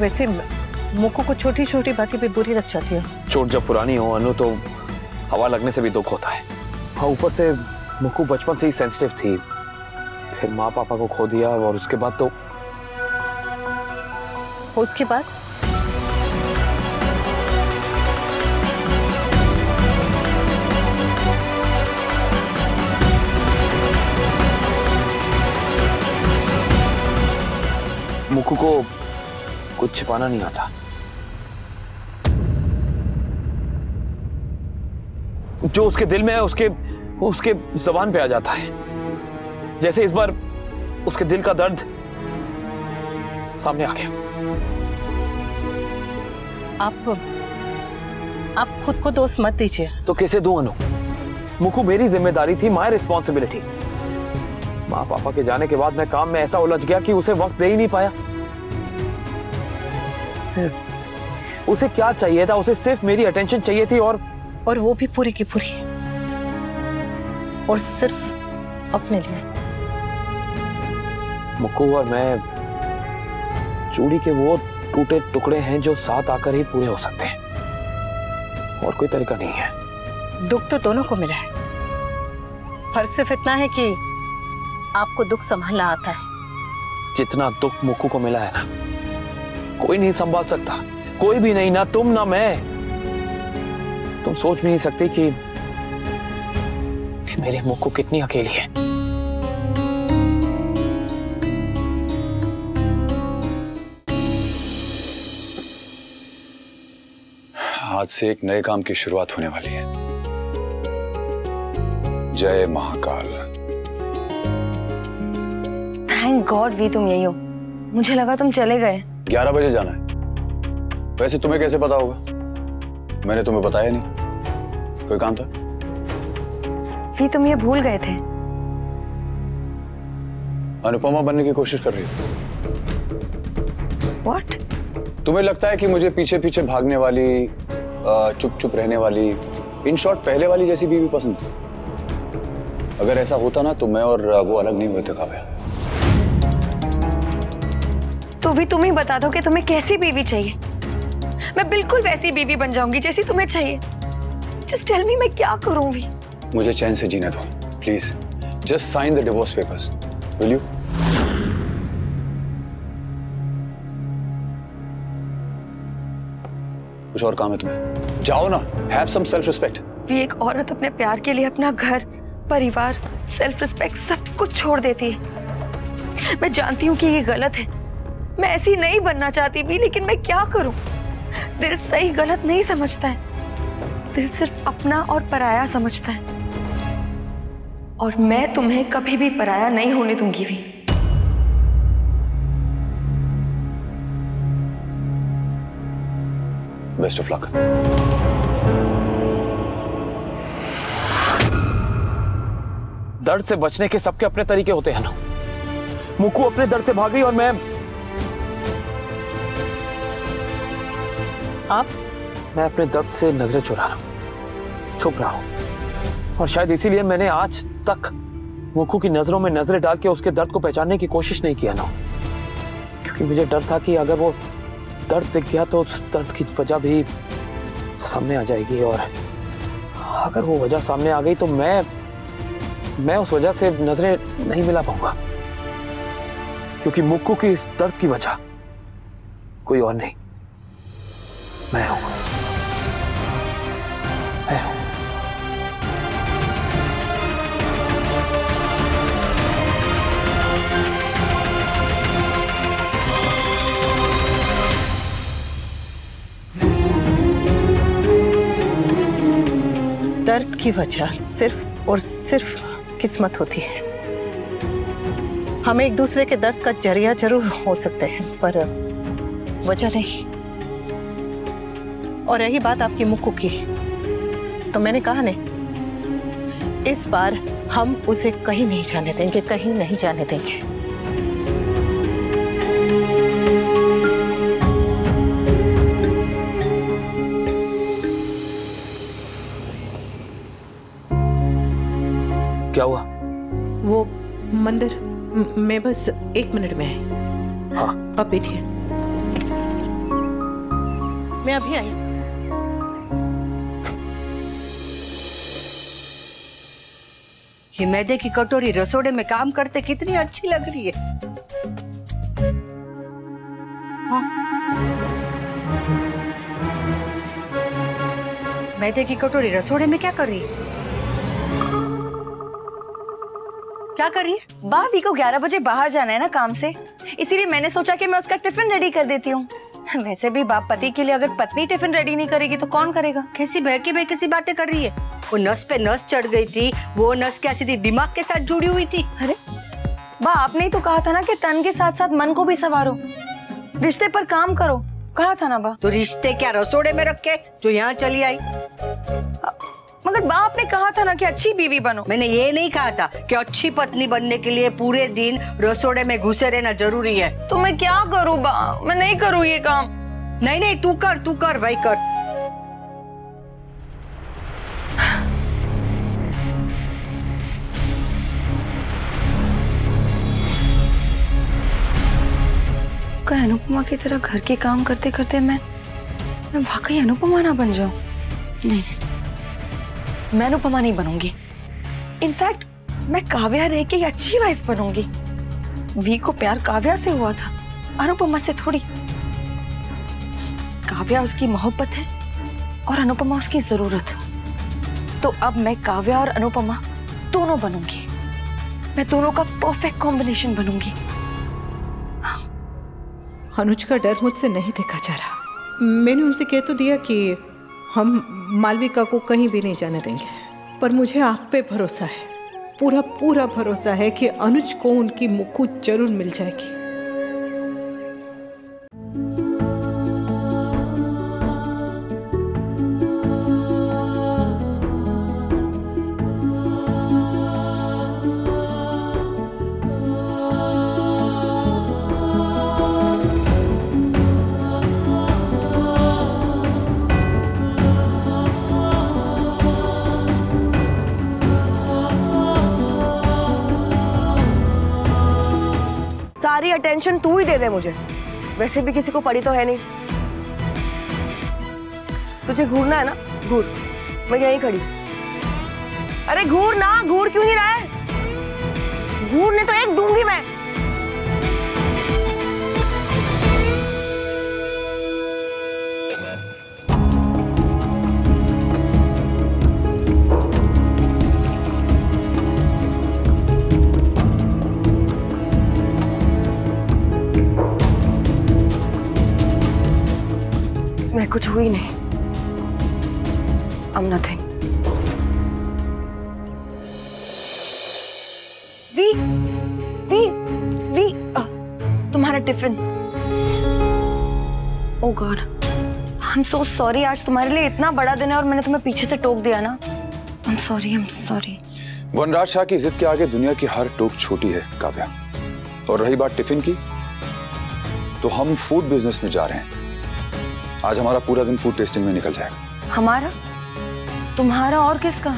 वैसे मुक्कू को छोटी छोटी बातें भी बुरी लग जाती है। चोट जब पुरानी हो अनु तो हवा लगने से भी दुख होता है। हाँ, ऊपर से मुक्कू बचपन से ही सेंसिटिव थी, फिर माँ पापा को खो दिया और उसके बाद तो मुक्कू को कुछ छिपाना नहीं आता। जो उसके दिल में है उसके जबान पे आ जाता है। जैसे इस बार उसके दिल का दर्द सामने आ गया। आप खुद को दोष मत दीजिए। तो कैसे दूं अनु? मुक्कू मेरी जिम्मेदारी थी, माय रिस्पॉन्सिबिलिटी। माँ पापा के जाने के बाद मैं काम में ऐसा उलझ गया कि उसे वक्त दे ही नहीं पाया। उसे क्या चाहिए था? उसे सिर्फ मेरी अटेंशन चाहिए थी और वो भी पूरी की पूरी, और सिर्फ अपने लिए। मुक्कू और मैं चूड़ी के वो टूटे टुकड़े हैं जो साथ आकर ही पूरे हो सकते हैं, और कोई तरीका नहीं है। दुख तो दोनों को मिला है, फर्क सिर्फ इतना है कि आपको दुख संभालना आता है। जितना दुख मुक्कू को मिला है ना, कोई नहीं संभाल सकता, कोई भी नहीं, ना तुम ना मैं। तुम सोच भी नहीं सकती कि मेरी मुक्कू कितनी अकेली है। आज से एक नए काम की शुरुआत होने वाली है। जय महाकाल। थैंक गॉड वी तुम यही हो। मुझे लगा तुम चले गए। 11 बजे जाना है। वैसे तुम्हें कैसे पता होगा? मैंने तुम्हें बताया नहीं। कोई काम था? वी तुम ये भूल गए थे। अनुपमा बनने की कोशिश कर रही हो? What? तुम्हें लगता है कि मुझे पीछे पीछे भागने वाली, चुप चुप रहने वाली, इन शॉर्ट पहले वाली जैसी बीवी पसंद है? अगर ऐसा होता ना तो मैं और वो अलग नहीं हुए थे काव्या। तो भी तुम ही बता दो कि तुम्हें कैसी बीवी चाहिए। मैं बिल्कुल वैसी बीवी बन जाऊंगी जैसी तुम्हें चाहिए। जस्ट टेल मी, मैं क्या करूं भी? मुझे चैन से जीने दो please. Just sign the divorce papers, will you? कुछ और काम है तुम्हें? जाओ ना, हैव सम सेल्फ रिस्पेक्ट। भी एक औरत अपने प्यार के लिए अपना घर, परिवार, सेल्फ रिस्पेक्ट सब कुछ छोड़ देती है। मैं जानती हूँ कि ये गलत है, मैं ऐसी नहीं बनना चाहती भी, लेकिन मैं क्या करूं? दिल सही गलत नहीं समझता है। दिल सिर्फ अपना और पराया समझता है, और मैं तुम्हें कभी भी पराया नहीं होने दूंगी भी। Best of luck. दर्द से बचने के सबके अपने तरीके होते हैं ना। मुक्कू अपने दर्द से भाग गई और मैं अपने दर्द से नजरें चुरा रहा हूं, छुप रहा हूं। और शायद इसीलिए मैंने आज तक मुक्कू की नजरों में नजरें डाल के उसके दर्द को पहचानने की कोशिश नहीं किया ना, क्योंकि मुझे डर था कि अगर वो दर्द दिख गया तो उस दर्द की वजह भी सामने आ जाएगी, और अगर वो वजह सामने आ गई तो मैं उस वजह से नजरें नहीं मिला पाऊंगा, क्योंकि मुक्कू की इस दर्द की वजह कोई और नहीं, मैं हूं। दर्द की वजह सिर्फ और सिर्फ किस्मत होती है। हम एक दूसरे के दर्द का जरिया जरूर हो सकते हैं, पर वजह नहीं। और रही बात आपकी मुक्कू की, तो मैंने कहा ने, इस बार हम उसे कहीं नहीं जाने देंगे, कहीं नहीं जाने देंगे। क्या हुआ? वो मंदिर में बस 1 मिनट में है। हाँ, अब बैठिए। मैं अभी आई। ये मैदे की कटोरी रसोड़े में काम करते कितनी अच्छी लग रही है। हाँ। मैदे की कटोरी रसोड़े में क्या कर रही है? क्या कर रही है? भाभी को 11 बजे बाहर जाना है ना काम से, इसीलिए मैंने सोचा कि मैं उसका टिफिन रेडी कर देती हूँ। वैसे भी बाप पति के लिए अगर पत्नी टिफिन रेडी नहीं करेगी तो कौन करेगा? कैसी बहकी बातें कर रही है? वो नस पे नस चढ़ गई थी, वो नस क्या सीधी दिमाग के साथ जुड़ी हुई थी? अरे बा, आपने ही तो कहा था ना कि तन के साथ साथ मन को भी संवारो, रिश्ते पर काम करो, कहा था ना बा। तो रिश्ते क्या रसोड़े में रखे जो यहाँ चली आई? मगर बा, आपने कहा था ना कि अच्छी बीवी बनो। मैंने ये नहीं कहा था कि अच्छी पत्नी बनने के लिए पूरे दिन रसोड़े में घुसे रहना जरूरी है। तो मैं क्या करूँ बा? मैं नहीं करूँ ये काम। नहीं, तू कर भाई कर। अनुपमा की तरह घर के काम करते करते मैं वाकई अनुपमा ना बन जाऊं। नहीं, मैं अनुपमा नहीं बनूंगी। इनफैक्ट मैं काव्या रह के अच्छी वाइफ बनूंगी। वी को प्यार काव्या से हुआ था, अनुपमा से थोड़ी। काव्या उसकी मोहब्बत है और अनुपमा उसकी जरूरत। तो अब मैं काव्या और अनुपमा दोनों बनूंगी। मैं दोनों का परफेक्ट कॉम्बिनेशन बनूंगी। अनुज का डर मुझसे नहीं देखा जा रहा। मैंने उनसे कह तो दिया कि हम मालविका को कहीं भी नहीं जाने देंगे, पर मुझे आप पे भरोसा है, पूरा भरोसा है कि अनुज को उनकी मुक्कू जरूर मिल जाएगी। सारी अटेंशन तू ही दे दे मुझे, वैसे भी किसी को पड़ी तो है नहीं। तुझे घूरना है ना, घूर, मैं यहीं खड़ी। अरे घूर ना, घूर क्यों नहीं रहा है? घूरने तो एक दूंगी मैं। मैं कुछ हुई नहीं। I'm nothing. वी, तुम्हारा tiffin. Oh God, I'm so sorry। आज तुम्हारे लिए इतना बड़ा दिन है और मैंने तुम्हें पीछे से टोक दिया ना। I'm sorry। वनराज शाह की जिद के आगे दुनिया की हर टोक छोटी है काव्या। और रही बात टिफिन की, तो हम फूड बिजनेस में जा रहे हैं। आज हमारा पूरा दिन फूड टेस्टिंग में निकल जाएगा। हमारा, तुम्हारा और किसका?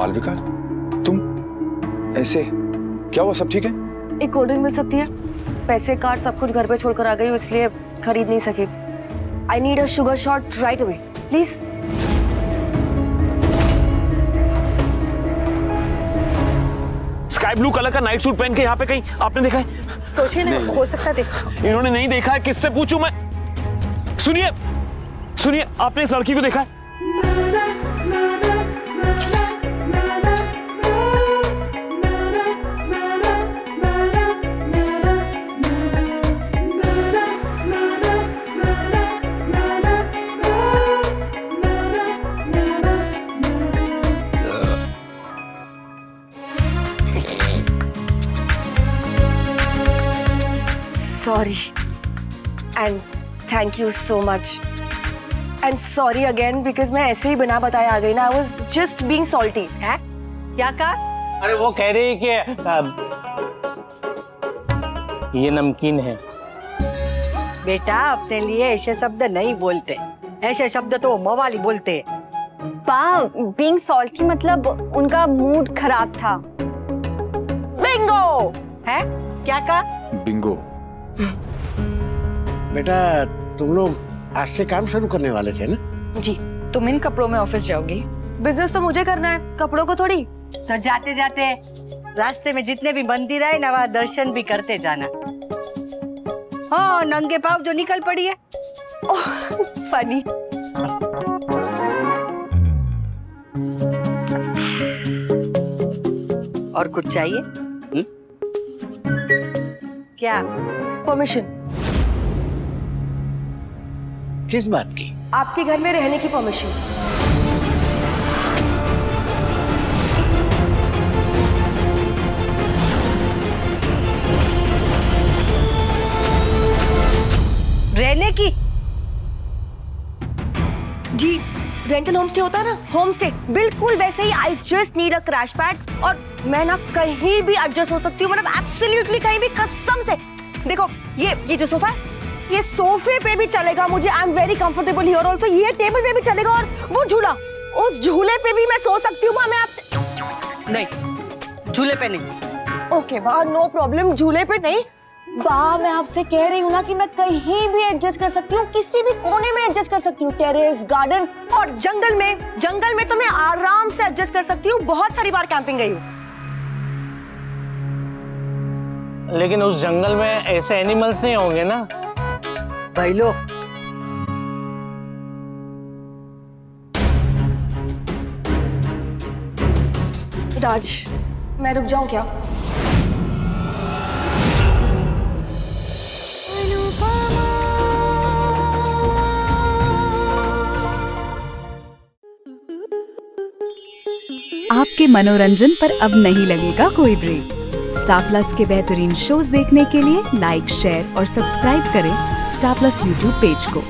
मालविका, तुम ऐसे क्या हुआ? सब ठीक है? एक कोल्ड ड्रिंक मिल सकती है? पैसे कार्ड सब कुछ घर पे छोड़कर आ गई हूँ, इसलिए खरीद नहीं सकी। I need a sugar shot right away please. Sky blue colour का नाइट सूट पहन के यहाँ पे कहीं आपने देखा है? सोचिए ना, हो सकता है देखा। इन्होंने नहीं देखा है, किससे पूछूं मैं? सुनिए, आपने इस लड़की को देखा है? Sorry and thank you so much. I I'm sorry again because मैं ऐसे ही बिना बताए आ गई ना. I was just being salty. है? क्या कहा? अरे वो कह रही है कि ये नमकीन है. बेटा अपने लिए ऐसे शब्द नहीं बोलते. ऐसे शब्द तो मवाली बोलते हैं. बीइंग सॉल्टी मतलब उनका मूड खराब था. बिंगो. है? क्या कहा? बिंगो. बेटा तुम लोग आज से काम शुरू करने वाले थे ना? जी. तुम इन कपड़ों में ऑफिस जाओगी? बिजनेस तो मुझे करना है, कपड़ों को थोड़ी. तो जाते जाते रास्ते में जितने भी मंदिर आए ना वहाँ दर्शन भी करते जाना. हाँ नंगे पाँव जो निकल पड़ी है. ओह फनी. और कुछ चाहिए? क्या? परमिशन. किस बात की? आपके घर में रहने की परमिशन. रहने की? जी रेंटल होम स्टे होता है ना, होम स्टे बिल्कुल वैसे ही. I just need a crash pad. और मैं ना कहीं भी एडजस्ट हो सकती हूँ, मतलब एब्सोल्युटली कहीं भी, कसम से. देखो ये जो सोफा है, ये सोफे पे भी चलेगा मुझे. I am very comfortable here also. ये टेबल पे भी चलेगा. और वो झूला, उस झूले पे भी मैं सो सकती हूँ. मैं आपसे नहीं, झूले पे नहीं. ओके वाह, नो प्रॉब्लम. झूले पे नहीं वाह, मैं आपसे कह रही हूँ ना कि मैं कहीं भी एडजस्ट कर सकती हूँ, किसी भी कोने में एडजस्ट कर सकती हूँ. टेरेस, गार्डन और जंगल में तो मैं आराम से एडजस्ट कर सकती हूँ. बहुत सारी बार कैंपिंग गई हूँ. लेकिन उस जंगल में ऐसे एनिमल्स नहीं होंगे ना? भाई लो. राज, मैं रुक जाऊं क्या? आपके मनोरंजन पर अब नहीं लगेगा कोई ब्रेक. स्टार प्लस के बेहतरीन शोज देखने के लिए लाइक, शेयर और सब्सक्राइब करें स्टार प्लस यूट्यूब पेज को.